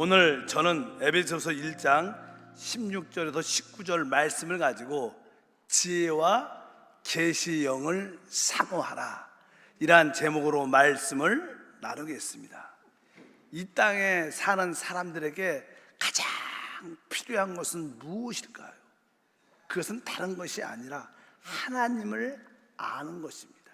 오늘 저는 에베소서 1장 16절에서 19절 말씀을 가지고 지혜와 계시의 영을 사모하라, 이러한 제목으로 말씀을 나누겠습니다. 이 땅에 사는 사람들에게 가장 필요한 것은 무엇일까요? 그것은 다른 것이 아니라 하나님을 아는 것입니다.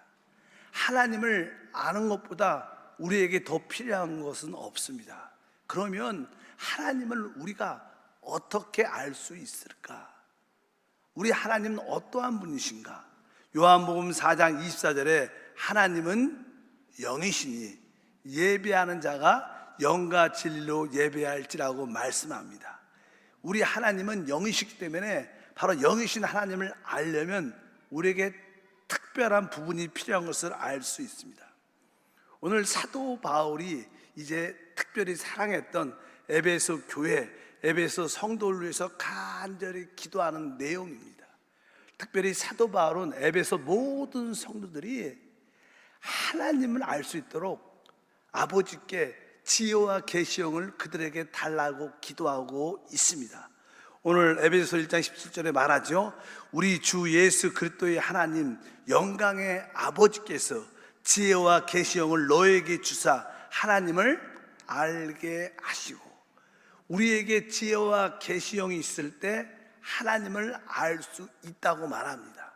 하나님을 아는 것보다 우리에게 더 필요한 것은 없습니다. 그러면 하나님을 우리가 어떻게 알 수 있을까? 우리 하나님은 어떠한 분이신가? 요한복음 4장 24절에 하나님은 영이시니 예배하는 자가 영과 진리로 예배할지라고 말씀합니다. 우리 하나님은 영이시기 때문에 바로 영이신 하나님을 알려면 우리에게 특별한 부분이 필요한 것을 알 수 있습니다. 오늘 사도 바울이 이제 특별히 사랑했던 에베소 교회, 에베소 성도를 위해서 간절히 기도하는 내용입니다. 특별히 사도 바울은 에베소 모든 성도들이 하나님을 알 수 있도록 아버지께 지혜와 계시형을 그들에게 달라고 기도하고 있습니다. 오늘 에베소 1장 17절에 말하죠. 우리 주 예수 그리스도의 하나님 영광의 아버지께서 지혜와 계시형을 너에게 주사 하나님을 알게 하시고, 우리에게 지혜와 계시형이 있을 때 하나님을 알 수 있다고 말합니다.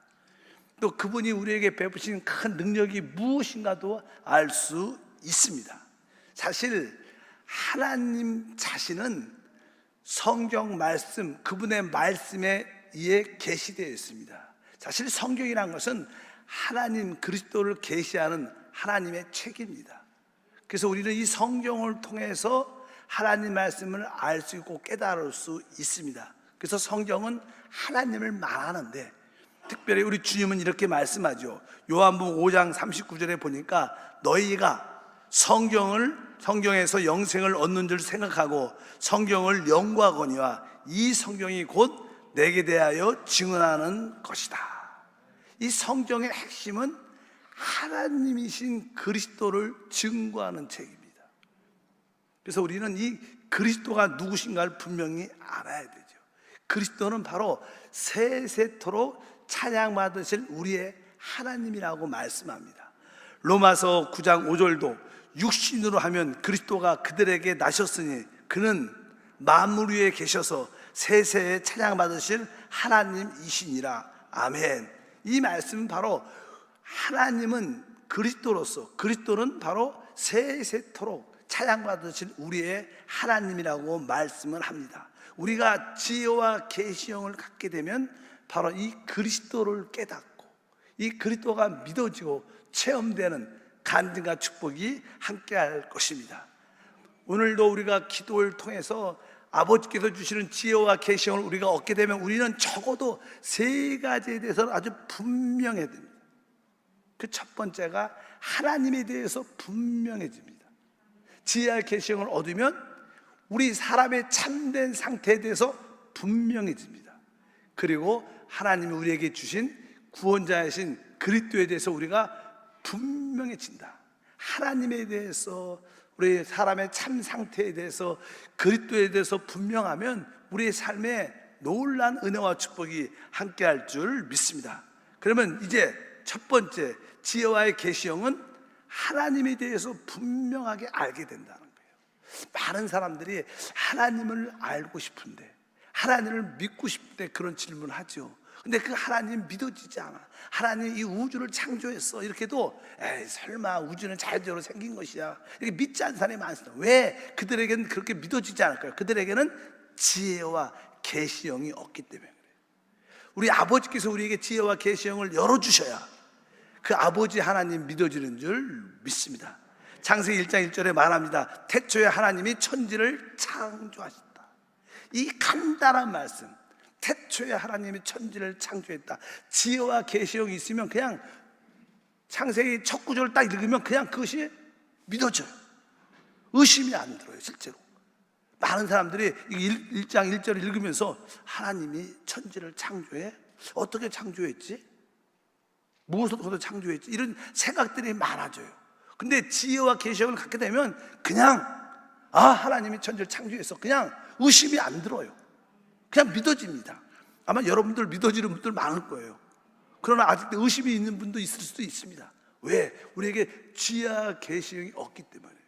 또 그분이 우리에게 베푸신 큰 능력이 무엇인가도 알 수 있습니다. 사실 하나님 자신은 성경 말씀, 그분의 말씀에 의해 계시되어 있습니다. 사실 성경이란 것은 하나님 그리스도를 계시하는 하나님의 책입니다. 그래서 우리는 이 성경을 통해서 하나님 말씀을 알 수 있고 깨달을 수 있습니다. 그래서 성경은 하나님을 말하는데, 특별히 우리 주님은 이렇게 말씀하죠. 요한복음 5장 39절에 보니까 너희가 성경에서 영생을 얻는 줄 생각하고 성경을 연구하거니와 이 성경이 곧 내게 대하여 증언하는 것이다. 이 성경의 핵심은 하나님이신 그리스도를 증거하는 책입니다. 그래서 우리는 이 그리스도가 누구신가를 분명히 알아야 되죠. 그리스도는 바로 세세토록 찬양받으실 우리의 하나님이라고 말씀합니다. 로마서 9장 5절도 육신으로 하면 그리스도가 그들에게 나셨으니 그는 만물 위에 계셔서 세세에 찬양받으실 하나님이시니라. 아멘. 이 말씀은 바로 하나님은 그리스도로서, 그리스도는 바로 세세토록 찬양받으실 우리의 하나님이라고 말씀을 합니다. 우리가 지혜와 계시형을 갖게 되면 바로 이 그리스도를 깨닫고 이 그리스도가 믿어지고 체험되는 간증과 축복이 함께할 것입니다. 오늘도 우리가 기도를 통해서 아버지께서 주시는 지혜와 계시형을 우리가 얻게 되면 우리는 적어도 세 가지에 대해서는 아주 분명해집니다. 그 첫 번째가 하나님에 대해서 분명해집니다. 지혜와 계시형을 얻으면 우리 사람의 참된 상태에 대해서 분명해집니다. 그리고 하나님이 우리에게 주신 구원자이신 그리스도에 대해서 우리가 분명해진다. 하나님에 대해서, 우리 사람의 참 상태에 대해서, 그리스도에 대해서 분명하면 우리의 삶에 놀라운 은혜와 축복이 함께할 줄 믿습니다. 그러면 이제 첫 번째 지혜와의 계시형은 하나님에 대해서 분명하게 알게 된다는 거예요. 많은 사람들이 하나님을 알고 싶은데, 하나님을 믿고 싶을 때 그런 질문을 하죠. 근데 그 하나님 믿어지지 않아. 하나님 이 우주를 창조했어 이렇게도 에이 설마 우주는 자연적으로 생긴 것이야 이렇게 믿지 않는 사람이 많습니다. 왜 그들에게는 그렇게 믿어지지 않을까요? 그들에게는 지혜와 계시형이 없기 때문에 그래요. 우리 아버지께서 우리에게 지혜와 계시형을 열어주셔야 그 아버지 하나님 믿어지는 줄 믿습니다. 창세기 1장 1절에 말합니다. 태초에 하나님이 천지를 창조하셨다. 이 간단한 말씀, 태초에 하나님이 천지를 창조했다. 지혜와 계시형이 있으면 그냥 창세기 첫 구절을 딱 읽으면 그냥 그것이 믿어져요. 의심이 안 들어요. 실제로 많은 사람들이 1장 1절을 읽으면서 하나님이 천지를 창조해? 어떻게 창조했지? 무엇으로 창조했지? 이런 생각들이 많아져요. 근데 지혜와 계시형을 갖게 되면 그냥 아, 하나님이 천지를 창조해서 그냥 의심이 안 들어요. 그냥 믿어집니다. 아마 여러분들 믿어지는 분들 많을 거예요. 그러나 아직도 의심이 있는 분도 있을 수도 있습니다. 왜? 우리에게 지혜와 계시형이 없기 때문에요.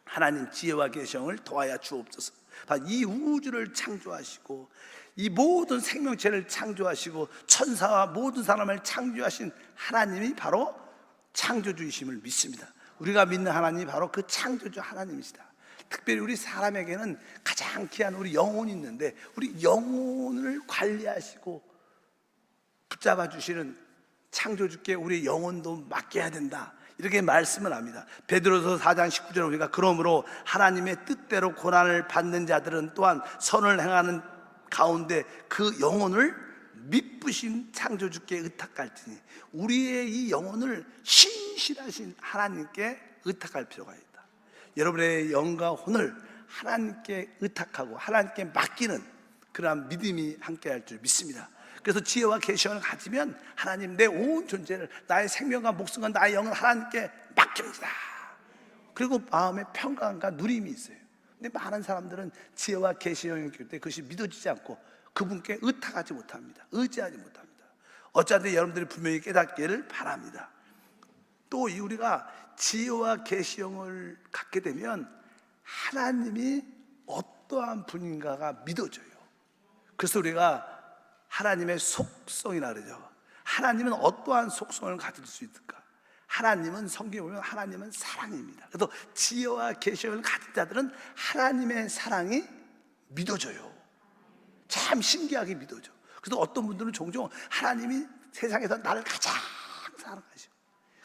하나님 지혜와 계시형을 더하여 주옵소서. 이 우주를 창조하시고 이 모든 생명체를 창조하시고 천사와 모든 사람을 창조하신 하나님이 바로 창조주이심을 믿습니다. 우리가 믿는 하나님이 바로 그 창조주 하나님이시다. 특별히 우리 사람에게는 가장 귀한 우리 영혼이 있는데, 우리 영혼을 관리하시고 붙잡아 주시는 창조주께 우리 영혼도 맡겨야 된다, 이렇게 말씀을 합니다. 베드로서 4장 19절에 우리가 그러므로 하나님의 뜻대로 고난을 받는 자들은 또한 선을 행하는 가운데 그 영혼을 미쁘신 창조주께 의탁할지니, 우리의 이 영혼을 신실하신 하나님께 의탁할 필요가 있다. 여러분의 영과 혼을 하나님께 의탁하고 하나님께 맡기는 그러한 믿음이 함께할 줄 믿습니다. 그래서 지혜와 계시형을 가지면 하나님, 내 온 존재를, 나의 생명과 목숨과 나의 영을 하나님께 맡깁니다. 그리고 마음에 평강과 누림이 있어요. 근데 많은 사람들은 지혜와 계시형이 있기 때문에 그것이 믿어지지 않고 그분께 의탁하지 못합니다. 의지하지 못합니다. 어쩌든지 여러분들이 분명히 깨닫기를 바랍니다. 또 우리가 지혜와 계시형을 갖게 되면 하나님이 어떠한 분인가가 믿어져요. 그래서 우리가 하나님의 속성이라 그러죠. 하나님은 어떠한 속성을 가질 수 있을까? 하나님은, 성경에 보면 하나님은 사랑입니다. 그래서 지혜와 계시형을 가진 자들은 하나님의 사랑이 믿어져요. 참 신기하게 믿어져. 그래서 어떤 분들은 종종 하나님이 세상에서 나를 가장 사랑하셔,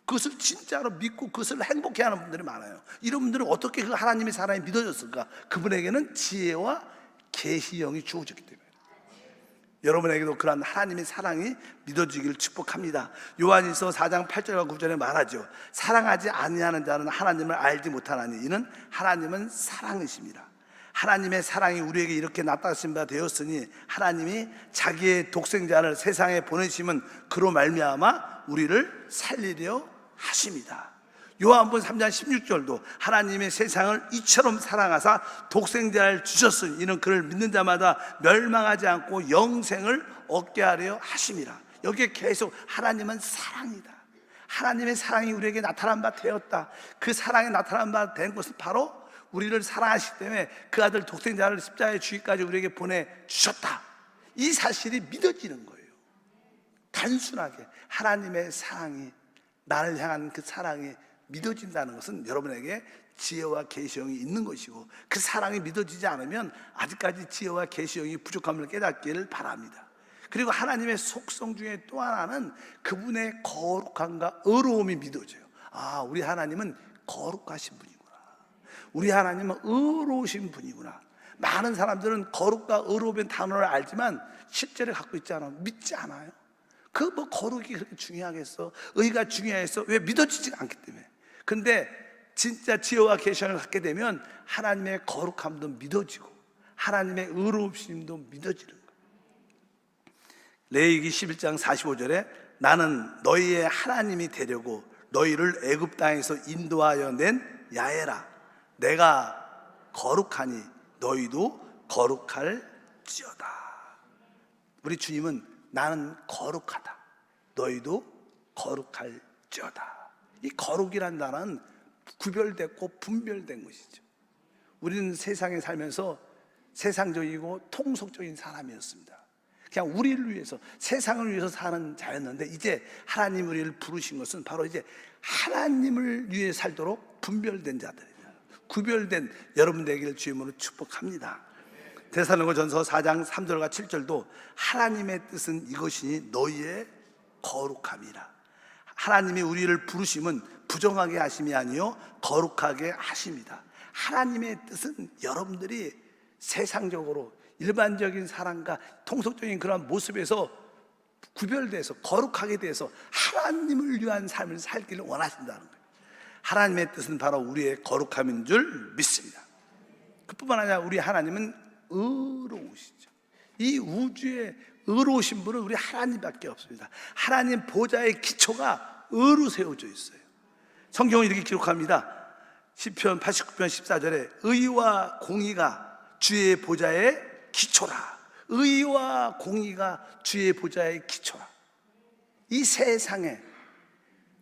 그것을 진짜로 믿고 그것을 행복해 하는 분들이 많아요. 이런 분들은 어떻게 그 하나님의 사랑이 믿어졌을까? 그분에게는 지혜와 계시형이 주어졌기 때문에. 여러분에게도 그러한 하나님의 사랑이 믿어지기를 축복합니다. 요한일서 4장 8절과 9절에 말하죠. 사랑하지 아니하는 자는 하나님을 알지 못하나니 이는 하나님은 사랑이십니다. 하나님의 사랑이 우리에게 이렇게 나타나신 바 되었으니 하나님이 자기의 독생자를 세상에 보내심은 그로 말미암아 우리를 살리려 하십니다. 요한복음 3장 16절도 하나님의 세상을 이처럼 사랑하사 독생자를 주셨으니 이는 그를 믿는 자마다 멸망하지 않고 영생을 얻게 하려 하심이라. 여기에 계속 하나님은 사랑이다, 하나님의 사랑이 우리에게 나타난 바 되었다. 그 사랑이 나타난 바 된 것은 바로 우리를 사랑하시기 때문에 그 아들 독생자를 십자가에 주기까지 우리에게 보내주셨다, 이 사실이 믿어지는 거예요. 단순하게 하나님의 사랑이, 나를 향한 그 사랑이 믿어진다는 것은 여러분에게 지혜와 계시형이 있는 것이고, 그 사랑이 믿어지지 않으면 아직까지 지혜와 계시형이 부족함을 깨닫기를 바랍니다. 그리고 하나님의 속성 중에 또 하나는 그분의 거룩함과 의로움이 믿어져요. 아, 우리 하나님은 거룩하신 분이구나, 우리 하나님은 의로우신 분이구나. 많은 사람들은 거룩과 의로움의 단어를 알지만 실제를 갖고 있지 않아요. 믿지 않아요. 그 뭐 거룩이 그렇게 중요하겠어? 의가 중요해서? 왜? 믿어지지 않기 때문에. 근데 진짜 지혜와 계시형을 갖게 되면 하나님의 거룩함도 믿어지고 하나님의 의로우심도 믿어지는 거예요. 레위기 11장 45절에 나는 너희의 하나님이 되려고 너희를 애굽 땅에서 인도하여 낸 야훼라. 내가 거룩하니 너희도 거룩할지어다. 우리 주님은 나는 거룩하다, 너희도 거룩할지어다. 이 거룩이란 단어는 구별됐고 분별된 것이죠. 우리는 세상에 살면서 세상적이고 통속적인 사람이었습니다. 그냥 우리를 위해서, 세상을 위해서 사는 자였는데 이제 하나님 우리를 부르신 것은 바로 이제 하나님을 위해 살도록 분별된 자들이다. 구별된 여러분 되기를 주님으로 축복합니다. 데살로니가전서 4장 3절과 7절도 하나님의 뜻은 이것이니 너희의 거룩함이라. 하나님이 우리를 부르심은 부정하게 하심이 아니요 거룩하게 하십니다. 하나님의 뜻은 여러분들이 세상적으로 일반적인 사람과 통속적인 그런 모습에서 구별돼서 거룩하게 돼서 하나님을 위한 삶을 살기를 원하신다는 거예요. 하나님의 뜻은 바로 우리의 거룩함인 줄 믿습니다. 그뿐만 아니라 우리 하나님은 의로우시죠. 이 우주에 의로우신 분은 우리 하나님밖에 없습니다. 하나님 보좌의 기초가 의로 세워져 있어요. 성경은 이렇게 기록합니다. 시편 89편 14절에 의와 공의가 주의 보좌의 기초라. 의와 공의가 주의 보좌의 기초라. 이 세상에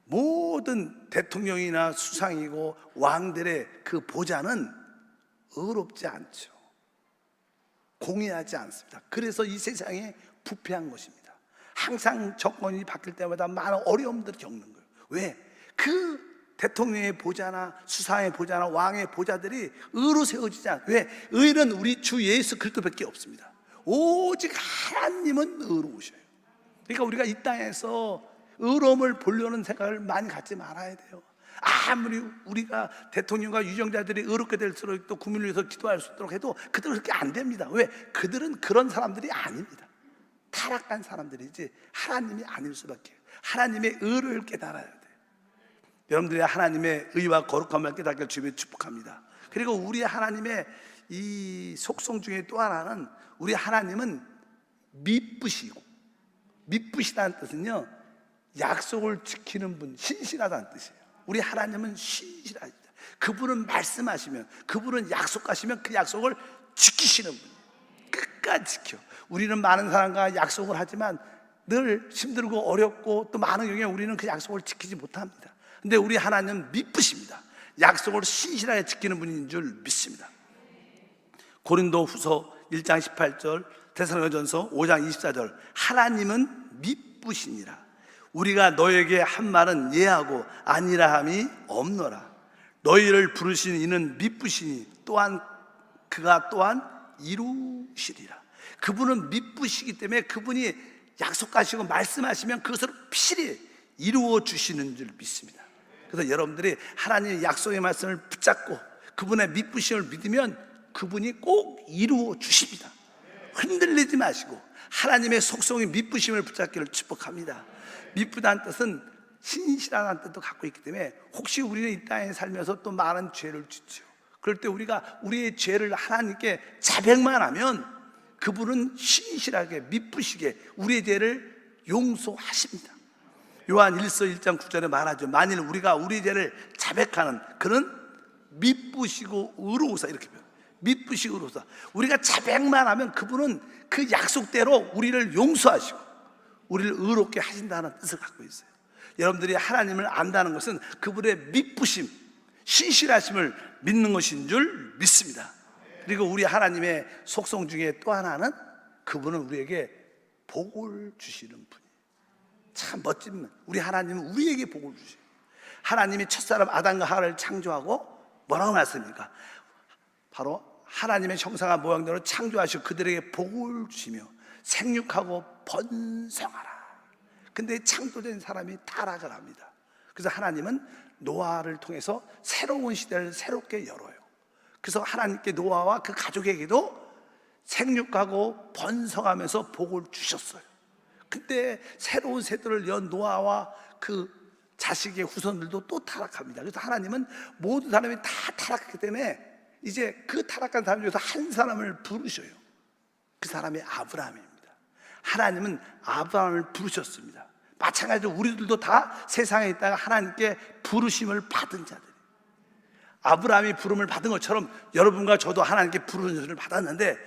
모든 대통령이나 수상이고 왕들의 그 보좌는 의롭지 않죠. 공의하지 않습니다. 그래서 이 세상에 부패한 것입니다. 항상 정권이 바뀔 때마다 많은 어려움들을 겪는 거예요. 왜? 그 대통령의 보좌나 수상의 보좌나 왕의 보좌들이 의로 세워지지 않아요. 왜? 의는 우리 주 예수 그리스도밖에 없습니다. 오직 하나님은 의로우셔요. 그러니까 우리가 이 땅에서 의로움을 보려는 생각을 많이 갖지 말아야 돼요. 아무리 우리가 대통령과 유정자들이 의롭게 될수록 또 국민을 위해서 기도할 수 있도록 해도 그들은 그렇게 안 됩니다. 왜? 그들은 그런 사람들이 아닙니다. 타락한 사람들이지 하나님이 아닐 수밖에. 하나님의 의를 깨달아야 돼요. 여러분들이 하나님의 의와 거룩함을 깨닫게 주님의 축복합니다. 그리고 우리 하나님의 이 속성 중에 또 하나는 우리 하나님은 미쁘시고, 미쁘시다는 뜻은요 약속을 지키는 분, 신실하다는 뜻이에요. 우리 하나님은 신실하시다. 그분은 말씀하시면, 그분은 약속하시면 그 약속을 지키시는 분이에요. 끝까지 지켜. 우리는 많은 사람과 약속을 하지만 늘 힘들고 어렵고 또 많은 경우에 우리는 그 약속을 지키지 못합니다. 근데 우리 하나님은 미쁘십니다. 약속을 신실하게 지키는 분인 줄 믿습니다. 고린도후서 1장 18절, 데살로니가전서 5장 24절, 하나님은 미쁘시니라. 우리가 너에게 한 말은 예하고 아니라 함이 없노라. 너희를 부르신 이는 미쁘시니 또한 그가 또한 이루시리라. 그분은 미쁘시기 때문에 그분이 약속하시고 말씀하시면 그것을 필히 이루어 주시는 줄 믿습니다. 그래서 여러분들이 하나님의 약속의 말씀을 붙잡고 그분의 미쁘심을 믿으면 그분이 꼭 이루어 주십니다. 흔들리지 마시고 하나님의 속성의 미쁘심을 붙잡기를 축복합니다. 미쁘다는 뜻은 신실하다는 뜻도 갖고 있기 때문에 혹시 우리는 이 땅에 살면서 또 많은 죄를 짓죠. 그럴 때 우리가 우리의 죄를 하나님께 자백만 하면 그분은 신실하게 미쁘시게 우리의 죄를 용서하십니다. 요한 1서 1장 9절에 말하죠. 만일 우리가 우리 죄를 자백하는 그는 미쁘시고 의로우사, 이렇게 표현해요. 미쁘시고 의로우사. 우리가 자백만 하면 그분은 그 약속대로 우리를 용서하시고 우리를 의롭게 하신다는 뜻을 갖고 있어요. 여러분들이 하나님을 안다는 것은 그분의 미쁘심, 신실하심을 믿는 것인 줄 믿습니다. 그리고 우리 하나님의 속성 중에 또 하나는 그분은 우리에게 복을 주시는 분이에요. 참 멋진 분. 우리 하나님은 우리에게 복을 주셔요. 하나님이 첫사람 아담과 하와를 창조하고 뭐라고 말씀입니까? 바로 하나님의 형상과 모양대로 창조하시고 그들에게 복을 주시며 생육하고 번성하라. 근데 창조된 사람이 타락을 합니다. 그래서 하나님은 노아를 통해서 새로운 시대를 새롭게 열어요. 그래서 하나님께 노아와 그 가족에게도 생육하고 번성하면서 복을 주셨어요. 그때 새로운 세대를 연 노아와 그 자식의 후손들도 또 타락합니다. 그래서 하나님은 모든 사람이 다 타락했기 때문에 이제 그 타락한 사람 중에서 한 사람을 부르셔요. 그 사람이 아브라함입니다. 하나님은 아브라함을 부르셨습니다. 마찬가지로 우리들도 다 세상에 있다가 하나님께 부르심을 받은 자들. 아브라함이 부름을 받은 것처럼 여러분과 저도 하나님께 부르심을 받았는데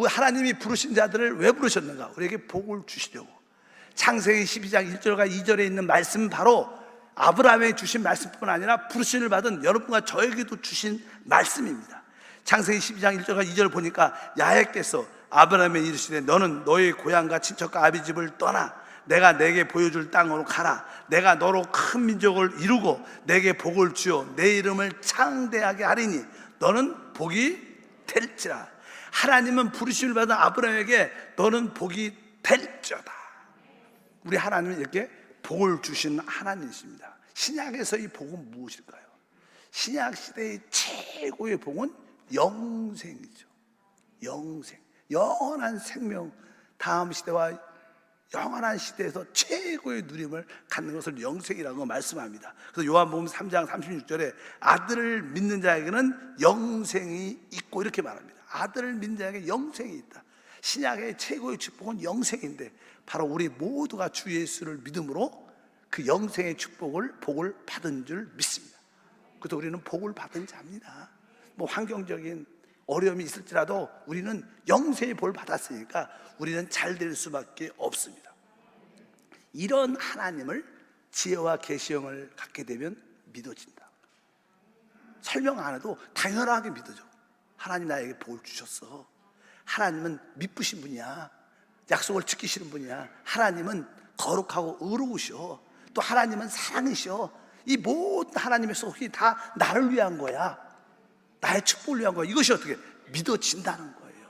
하나님이 부르신 자들을 왜 부르셨는가? 우리에게 복을 주시려고. 창세기 12장 1절과 2절에 있는 말씀은 바로 아브라함에 주신 말씀뿐 아니라 부르심을 받은 여러분과 저에게도 주신 말씀입니다. 창세기 12장 1절과 2절 보니까 야훼께서 아브라함에 이르시되 너는 너의 고향과 친척과 아비집을 떠나 내가 내게 보여줄 땅으로 가라. 내가 너로 큰 민족을 이루고 내게 복을 주어 내 이름을 창대하게 하리니 너는 복이 될지라. 하나님은 부르심을 받은 아브라함에게 너는 복이 될지어다. 우리 하나님은 이렇게 복을 주신 하나님이십니다. 신약에서 이 복은 무엇일까요? 신약 시대의 최고의 복은 영생이죠. 영생, 영원한 생명, 다음 시대와 영원한 시대에서 최고의 누림을 갖는 것을 영생이라고 말씀합니다. 그래서 요한복음 3장 36절에 아들을 믿는 자에게는 영생이 있고 이렇게 말합니다. 아들을 믿는 자에게 영생이 있다. 신약의 최고의 축복은 영생인데 바로 우리 모두가 주 예수를 믿음으로 그 영생의 축복을, 복을 받은 줄 믿습니다. 그래서 우리는 복을 받은 자입니다. 뭐 환경적인 어려움이 있을지라도 우리는 영세의 복을 받았으니까 우리는 잘 될 수밖에 없습니다. 이런 하나님을 지혜와 계시형을 갖게 되면 믿어진다. 설명 안 해도 당연하게 믿어져. 하나님 나에게 복을 주셨어. 하나님은 미쁘신 분이야. 약속을 지키시는 분이야. 하나님은 거룩하고 의로우셔. 또 하나님은 사랑이셔. 이 모든 하나님의 속이 다 나를 위한 거야. 나의 축복을 위한 거야. 이것이 어떻게 믿어진다는 거예요.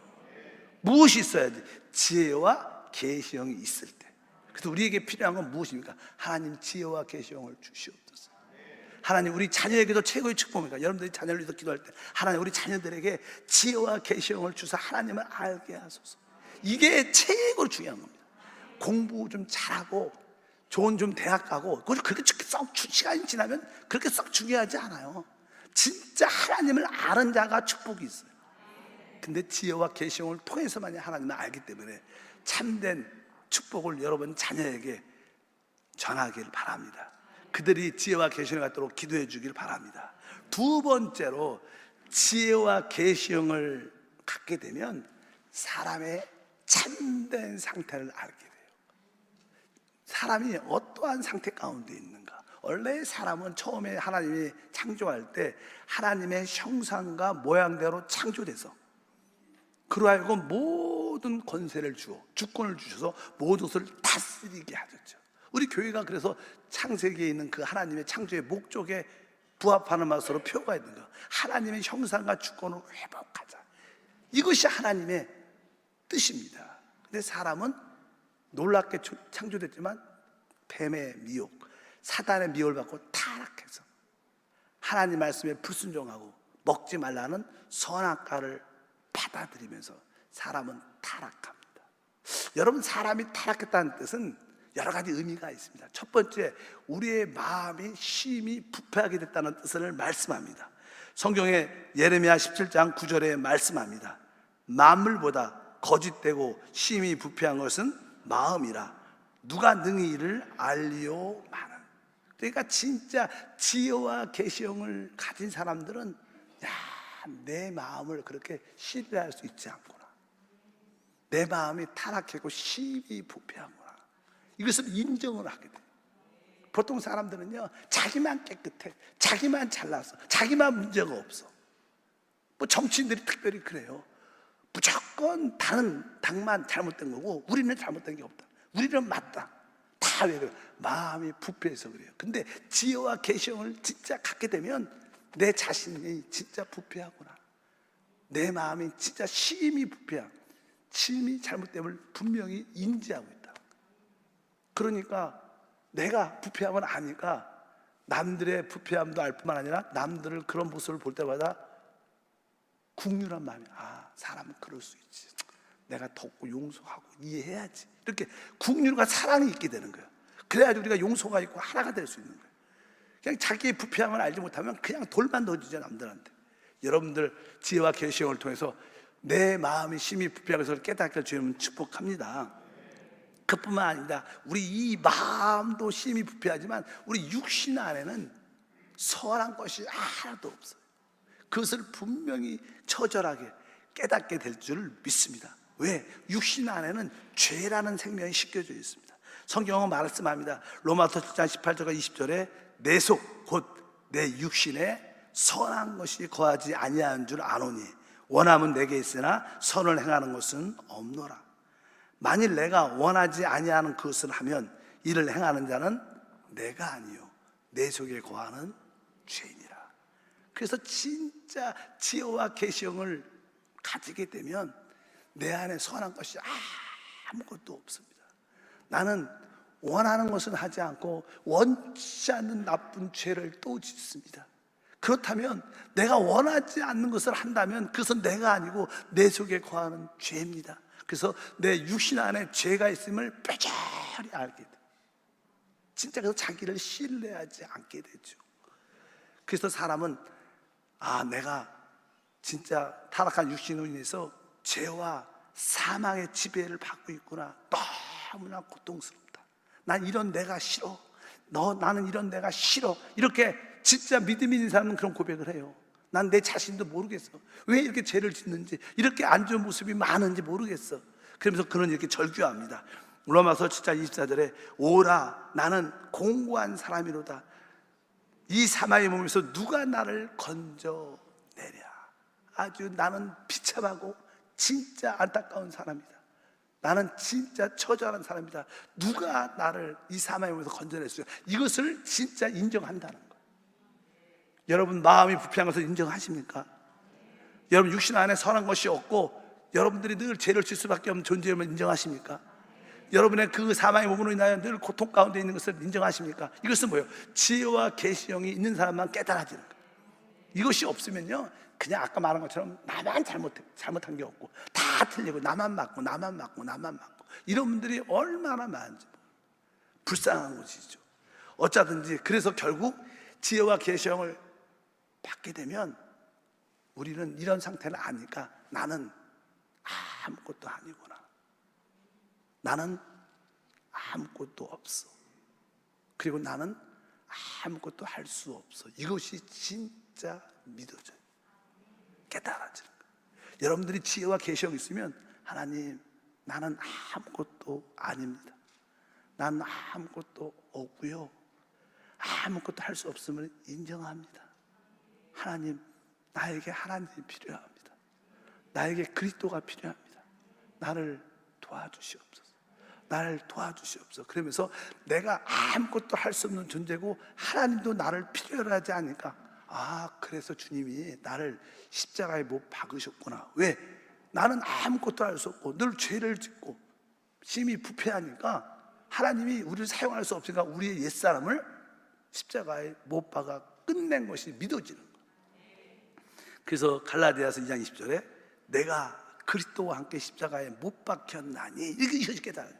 무엇이 있어야지? 지혜와 계시형이 있을 때. 그래서 우리에게 필요한 건 무엇입니까? 하나님 지혜와 계시형을 주시옵소서. 하나님 우리 자녀에게도 최고의 축복입니다. 여러분들이 자녀를 위해서 기도할 때 하나님 우리 자녀들에게 지혜와 계시형을 주사 하나님을 알게 하소서. 이게 최고로 중요한 겁니다. 공부 좀 잘하고 좋은 좀 대학 가고 그렇게 썩 시간이 지나면 그렇게 썩 중요하지 않아요. 진짜 하나님을 아는 자가 축복이 있어요. 근데 지혜와 계시형을 통해서만이 하나님을 알기 때문에 참된 축복을 여러분 자녀에게 전하길 바랍니다. 그들이 지혜와 계시형을 갖도록 기도해 주길 바랍니다. 두 번째로 지혜와 계시형을 갖게 되면 사람의 참된 상태를 알게 돼요. 사람이 어떠한 상태 가운데 있는가? 원래 사람은 처음에 하나님이 창조할 때 하나님의 형상과 모양대로 창조돼서 그러하고 모든 권세를 주어 주권을 주셔서 모든 것을 다스리게 하셨죠. 우리 교회가 그래서 창세기에 있는 그 하나님의 창조의 목적에 부합하는 맛으로 표가 있는 거. 하나님의 형상과 주권을 회복하자. 이것이 하나님의 뜻입니다. 근데 사람은 놀랍게 창조됐지만 뱀의 미혹, 사단의 미혹을 받고 타락해서 하나님 말씀에 불순종하고 먹지 말라는 선악과를 받아들이면서 사람은 타락합니다. 여러분, 사람이 타락했다는 뜻은 여러 가지 의미가 있습니다. 첫 번째, 우리의 마음이 심히 부패하게 됐다는 뜻을 말씀합니다. 성경에 예레미야 17장 9절에 말씀합니다. 만물보다 거짓되고 심히 부패한 것은 마음이라 누가 능히 이를 알리오마는. 그러니까 진짜 지혜와 계시형을 가진 사람들은 내 마음을 그렇게 신뢰할 수 있지 않구나. 내 마음이 타락했고 심히 부패하구나. 이것을 인정을 하게 돼요. 보통 사람들은요, 자기만 깨끗해, 자기만 잘났어, 자기만 문제가 없어. 뭐 정치인들이 특별히 그래요. 무조건 당만 잘못된 거고 우리는 잘못된 게 없다. 우리는 맞다. 다 왜 그래요? 마음이 부패해서 그래요. 근데 지혜와 계시형을 진짜 갖게 되면 내 자신이 진짜 부패하구나. 내 마음이 진짜 심히 부패하고 심히 잘못됨을 분명히 인지하고 있다. 그러니까 내가 부패함을 아니까 남들의 부패함도 알 뿐만 아니라 남들을 그런 모습을 볼 때마다 국률한 마음이, 사람은 그럴 수 있지. 내가 돕고 용서하고 이해해야지. 이렇게 국률과 사랑이 있게 되는 거예요. 그래야지 우리가 용서가 있고 하나가 될 수 있는 거예요. 그냥 자기의 부패함을 알지 못하면 그냥 돌만 던지죠, 남들한테. 여러분들 지혜와 계시형을 통해서 내 마음이 심히 부패한 것을 깨닫게 주시면 축복합니다. 그뿐만 아닙니다. 우리 이 마음도 심히 부패하지만 우리 육신 안에는 선한 것이 하나도 없어요. 그것을 분명히 처절하게 깨닫게 될 줄 믿습니다. 왜? 육신 안에는 죄라는 생명이 씻겨져 있습니다. 성경은 말씀합니다. 로마서 7장 18절과 20절에 내 속 곧 내 육신에 선한 것이 거하지 아니하는 줄 아노니 원함은 내게 있으나 선을 행하는 것은 없노라. 만일 내가 원하지 아니하는 그것을 하면 이를 행하는 자는 내가 아니요 내 속에 거하는 죄이니라. 그래서 진짜 지혜와 계시형을 가지게 되면 내 안에 선한 것이 아무것도 없습니다. 나는 원하는 것은 하지 않고 원치 않는 나쁜 죄를 또 짓습니다. 그렇다면 내가 원하지 않는 것을 한다면 그것은 내가 아니고 내 속에 거하는 죄입니다. 그래서 내 육신 안에 죄가 있음을 뼈저리 알게 돼. 진짜 그래서 자기를 신뢰하지 않게 되죠. 그래서 사람은 내가 진짜 타락한 육신으로 인해서 죄와 사망의 지배를 받고 있구나. 너무나 고통스럽다. 난 이런 내가 싫어. 나는 이런 내가 싫어. 이렇게 진짜 믿음 있는 사람은 그런 고백을 해요. 난 내 자신도 모르겠어. 왜 이렇게 죄를 짓는지, 이렇게 안 좋은 모습이 많은지 모르겠어. 그러면서 그는 이렇게 절규합니다. 로마서 7장 24절에 오라 나는 공고한 사람이로다. 이 사마의 몸에서 누가 나를 건져내랴. 아주 나는 비참하고 진짜 안타까운 사람이다. 나는 진짜 처절한 사람이다. 누가 나를 이 사마의 몸에서 건져냈어요. 이것을 진짜 인정한다는 거예요. 여러분 마음이 부패한 것을 인정하십니까? 여러분 육신 안에 선한 것이 없고 여러분들이 늘 죄를 질 수밖에 없는 존재임을 인정하십니까? 여러분의 그 사망의 몸으로 인하여 늘 고통 가운데 있는 것을 인정하십니까? 이것은 뭐예요? 지혜와 계시형이 있는 사람만 깨달아지는 거예요. 이것이 없으면요 그냥 아까 말한 것처럼 나만 잘못한 게 없고 다 틀리고 나만 맞고 이런 분들이 얼마나 많은지 불쌍한 것이죠. 어쩌든지 그래서 결국 지혜와 계시형을 받게 되면 우리는 이런 상태를 아니까 나는 아무것도 아니구나. 나는 아무것도 없어. 그리고 나는 아무것도 할 수 없어. 이것이 진짜 믿어져요. 깨달아지는 거예요. 여러분들이 지혜와 계시가 있으면 하나님 나는 아무것도 아닙니다. 나는 아무것도 없고요. 아무것도 할 수 없음을 인정합니다. 하나님 나에게 하나님이 필요합니다. 나에게 그리스도가 필요합니다. 나를 도와주시옵소서. 나를 도와주시옵소서. 그러면서 내가 아무것도 할 수 없는 존재고 하나님도 나를 필요로 하지 않으니까 그래서 주님이 나를 십자가에 못 박으셨구나. 왜? 나는 아무것도 할 수 없고 늘 죄를 짓고 심히 부패하니까 하나님이 우리를 사용할 수 없으니까 우리의 옛사람을 십자가에 못 박아 끝낸 것이 믿어지는 거예요. 그래서 갈라디아서 2장 20절에 내가 그리스도와 함께 십자가에 못 박혔나니 이렇게 깨달아요.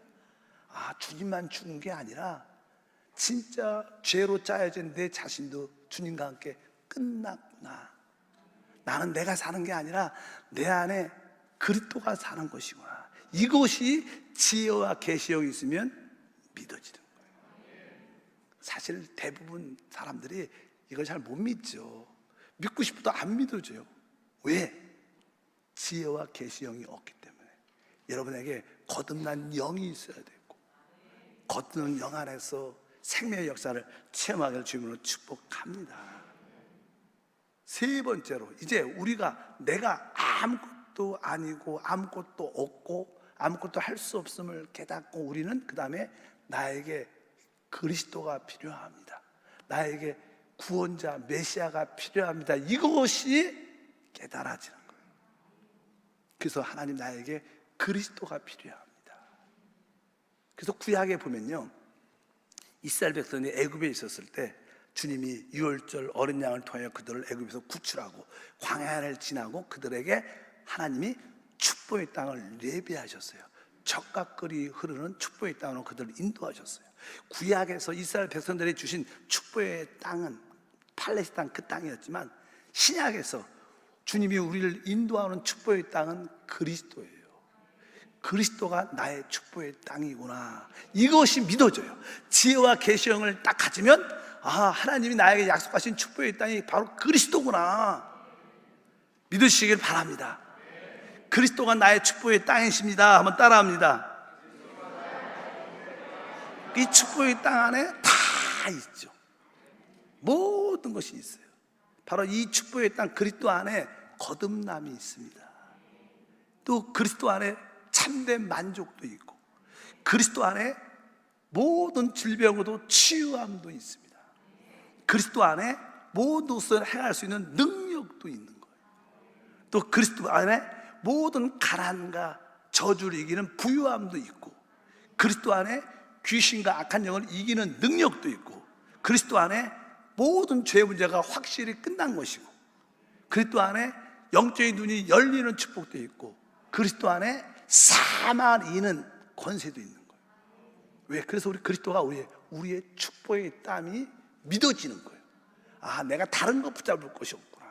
주님만 죽은 게 아니라 진짜 죄로 짜여진 내 자신도 주님과 함께 끝났구나. 나는 내가 사는 게 아니라 내 안에 그리스도가 사는 것이구나. 이것이 지혜와 계시형이 있으면 믿어지는 거예요. 사실 대부분 사람들이 이걸 잘 못 믿죠. 믿고 싶어도 안 믿어져요. 왜? 지혜와 계시형이 없기 때문에. 여러분에게 거듭난 영이 있어야 되고 거듭난 영 안에서 생명의 역사를 체험하길 주님으로 축복합니다. 세 번째로 이제 우리가 내가 아무것도 아니고 아무것도 없고 아무것도 할 수 없음을 깨닫고 우리는 그 다음에 나에게 그리스도가 필요합니다. 나에게 구원자 메시아가 필요합니다. 이것이 깨달아지는 거예요. 그래서 하나님 나에게 그리스도가 필요합니다. 그래서 구약에 보면요 이스라엘 백성이 애굽에 있었을 때 주님이 유월절 어린 양을 통하여 그들을 애굽에서 구출하고 광야를 지나고 그들에게 하나님이 축복의 땅을 예비하셨어요. 적각거리 흐르는 축복의 땅으로 그들을 인도하셨어요. 구약에서 이스라엘 백성들이 주신 축복의 땅은 팔레스타인 그 땅이었지만 신약에서 주님이 우리를 인도하는 축복의 땅은 그리스도예요. 그리스도가 나의 축복의 땅이구나. 이것이 믿어져요. 지혜와 계시형을 딱 가지면 하나님이 나에게 약속하신 축복의 땅이 바로 그리스도구나 믿으시길 바랍니다. 그리스도가 나의 축복의 땅이십니다. 한번 따라합니다. 이 축복의 땅 안에 다 있죠. 모든 것이 있어요. 바로 이 축복의 땅 그리스도 안에 거듭남이 있습니다. 또 그리스도 안에 참된 만족도 있고 그리스도 안에 모든 질병으로도 치유함도 있습니다. 그리스도 안에 모든 것을 행할 수 있는 능력도 있는 거예요. 또 그리스도 안에 모든 가난과 저주를 이기는 부유함도 있고 그리스도 안에 귀신과 악한 영을 이기는 능력도 있고 그리스도 안에 모든 죄 문제가 확실히 끝난 것이고 그리스도 안에 영적인 눈이 열리는 축복도 있고 그리스도 안에 사망을 이기는 권세도 있는 거예요. 왜? 그래서 우리 그리스도가 우리의 축복의 땀이 믿어지는 거예요. 내가 다른 거 붙잡을 것이 없구나.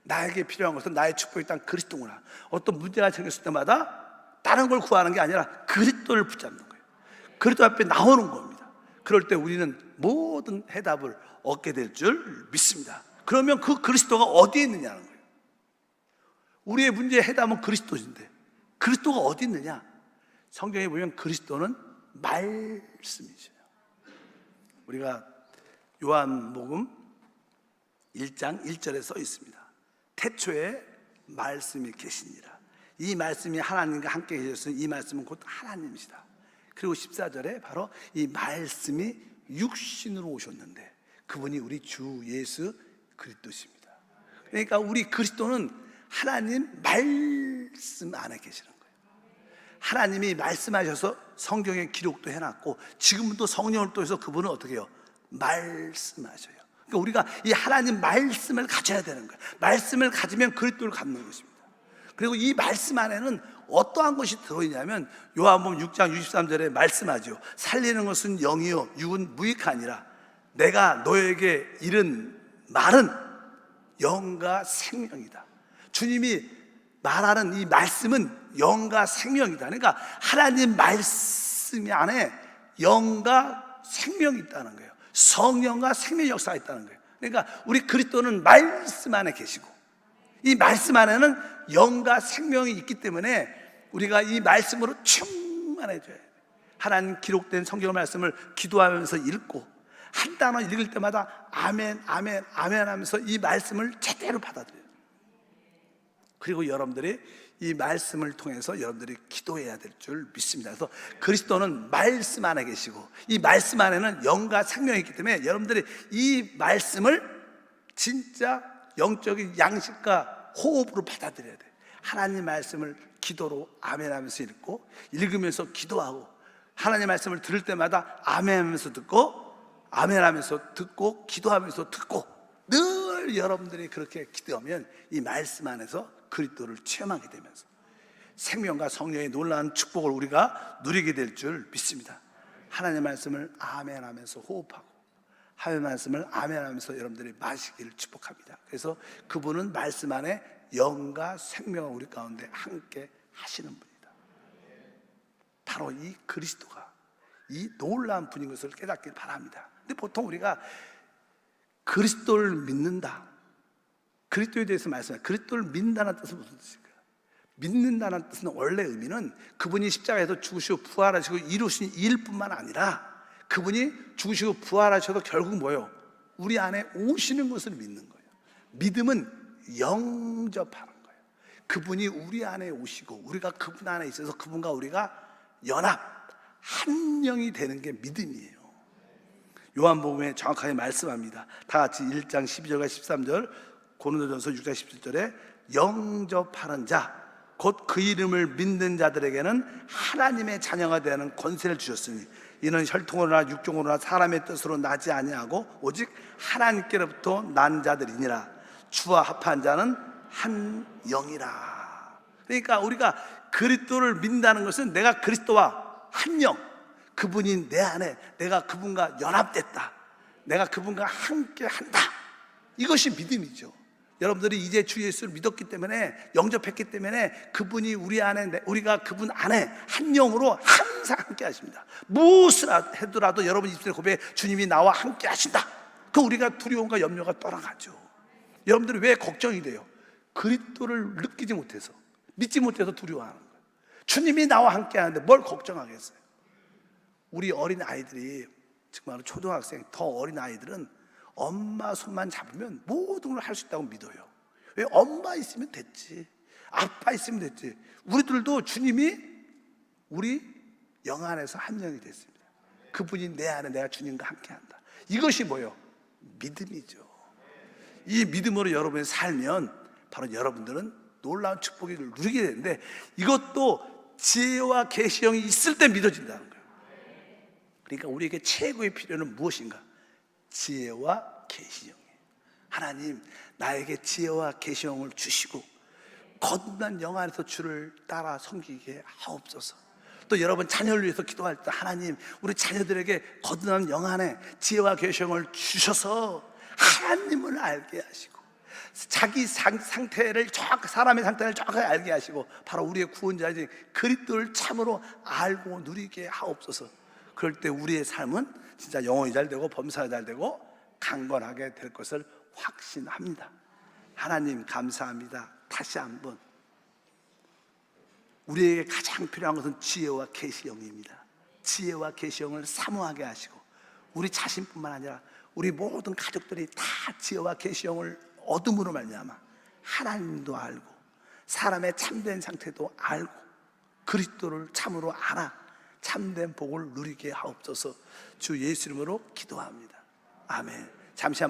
나에게 필요한 것은 나의 축복의 땅 그리스도구나. 어떤 문제가 생겼을 때마다 다른 걸 구하는 게 아니라 그리스도를 붙잡는 거예요. 그리스도 앞에 나오는 겁니다. 그럴 때 우리는 모든 해답을 얻게 될 줄 믿습니다. 그러면 그 그리스도가 어디에 있느냐는 거예요. 우리의 문제의 해답은 그리스도인데 그리스도가 어디 있느냐? 성경에 보면 그리스도는 말씀이죠. 우리가 요한복음 1장 1절에 써 있습니다. 태초에 말씀이 계시니라. 이 말씀이 하나님과 함께 계셨으니 이 말씀은 곧 하나님이시다. 그리고 14절에 바로 이 말씀이 육신으로 오셨는데 그분이 우리 주 예수 그리스도십니다. 그러니까 우리 그리스도는 하나님 말씀 안에 계시는 거예요. 하나님이 말씀하셔서 성경에 기록도 해놨고 지금도 성령을 통해서 그분은 어떻게 해요? 말씀하셔요. 그러니까 우리가 이 하나님 말씀을 가져야 되는 거예요. 말씀을 가지면 그리스도를 갖는 것입니다. 그리고 이 말씀 안에는 어떠한 것이 들어있냐면 요한복음 6장 63절에 말씀하죠. 살리는 것은 영이요 육은 무익하니라. 내가 너에게 이른 말은 영과 생명이다. 주님이 말하는 이 말씀은 영과 생명이다. 그러니까 하나님 말씀 안에 영과 생명이 있다는 거예요. 성령과 생명의 역사가 있다는 거예요. 그러니까 우리 그리스도는 말씀 안에 계시고 이 말씀 안에는 영과 생명이 있기 때문에 우리가 이 말씀으로 충만해져야 돼요. 하나님 기록된 성경 말씀을 기도하면서 읽고 한 단어 읽을 때마다 아멘 아멘 아멘 하면서 이 말씀을 제대로 받아들여요. 그리고 여러분들이 이 말씀을 통해서 여러분들이 기도해야 될 줄 믿습니다. 그래서 그리스도는 말씀 안에 계시고 이 말씀 안에는 영과 생명이 있기 때문에 여러분들이 이 말씀을 진짜 영적인 양식과 호흡으로 받아들여야 돼요. 하나님 말씀을 기도로 아멘 하면서 읽고 읽으면서 기도하고 하나님 말씀을 들을 때마다 아멘 하면서 듣고 아멘 하면서 듣고 기도하면서 듣고 늘 여러분들이 그렇게 기도하면 이 말씀 안에서 그리스도를 체험하게 되면서 생명과 성령의 놀라운 축복을 우리가 누리게 될 줄 믿습니다. 하나님 말씀을 아멘 하면서 호흡하고 하나님 말씀을 아멘 하면서 여러분들이 마시기를 축복합니다. 그래서 그분은 말씀 안에 영과 생명을 우리 가운데 함께 하시는 분이다. 바로 이 그리스도가 이 놀라운 분인 것을 깨닫길 바랍니다. 근데 보통 우리가 그리스도를 믿는다, 그리스도에 대해서 말씀해요. 그리스도를 믿는다는 뜻은 무슨 뜻일까요? 믿는다는 뜻은 원래 의미는 그분이 십자가에서 죽으시고 부활하시고 이루신 일뿐만 아니라 그분이 죽으시고 부활하셔도 결국 뭐예요? 우리 안에 오시는 것을 믿는 거예요. 믿음은 영접하는 거예요. 그분이 우리 안에 오시고 우리가 그분 안에 있어서 그분과 우리가 연합, 한 영이 되는 게 믿음이에요. 요한복음에 정확하게 말씀합니다. 다 같이 1장 12절과 13절 고린도전서 6장 17절에 영접하는 자 곧 그 이름을 믿는 자들에게는 하나님의 자녀가 되는 권세를 주셨으니 이는 혈통으로나 육종으로나 사람의 뜻으로 나지 아니하고 오직 하나님께로부터 난 자들이니라. 주와 합한 자는 한 영이라. 그러니까 우리가 그리스도를 믿는다는 것은 내가 그리스도와 한 영, 그분이 내 안에, 내가 그분과 연합됐다, 내가 그분과 함께 한다, 이것이 믿음이죠. 여러분들이 이제 주 예수를 믿었기 때문에, 영접했기 때문에 그분이 우리 안에, 우리가 그분 안에 한 영으로 항상 함께 하십니다. 무엇을 해더라도 여러분 입술에 고백해 주님이 나와 함께 하신다. 그 우리가 두려움과 염려가 떠나가죠. 여러분들이 왜 걱정이 돼요? 그리스도를 느끼지 못해서, 믿지 못해서 두려워하는 거예요. 주님이 나와 함께 하는데 뭘 걱정하겠어요? 우리 어린 아이들이, 정말 초등학생, 더 어린 아이들은 엄마 손만 잡으면 모든 걸 할 수 있다고 믿어요. 왜? 엄마 있으면 됐지, 아빠 있으면 됐지. 우리들도 주님이 우리 영 안에서 한 영이 됐습니다. 그분이 내 안에, 내가 주님과 함께한다. 이것이 뭐예요? 믿음이죠. 이 믿음으로 여러분이 살면 바로 여러분들은 놀라운 축복을 누리게 되는데, 이것도 지혜와 계시형이 있을 때 믿어진다는 거예요. 그러니까 우리에게 최고의 필요는 무엇인가? 지혜와 계시형이에요. 하나님, 나에게 지혜와 계시형을 주시고 거듭난 영 안에서 주를 따라 섬기게 하옵소서. 또 여러분 자녀를 위해서 기도할 때 하나님, 우리 자녀들에게 거듭난 영 안에 지혜와 계시형을 주셔서 하나님을 알게 하시고 자기 상태를 사람의 상태를 정확하게 알게 하시고 바로 우리의 구원자이신 그리스도를 참으로 알고 누리게 하옵소서. 그럴 때 우리의 삶은 진짜 영혼이 잘 되고 범사가 잘 되고 강건하게 될 것을 확신합니다. 하나님 감사합니다. 다시 한번 우리에게 가장 필요한 것은 지혜와 계시형입니다. 지혜와 계시형을 사모하게 하시고 우리 자신뿐만 아니라 우리 모든 가족들이 다 지혜와 계시형을 얻음으로 말미암아 하나님도 알고 사람의 참된 상태도 알고 그리스도를 참으로 알아 참된 복을 누리게 하옵소서. 주 예수 이름으로 기도합니다. 아멘. 잠시 한번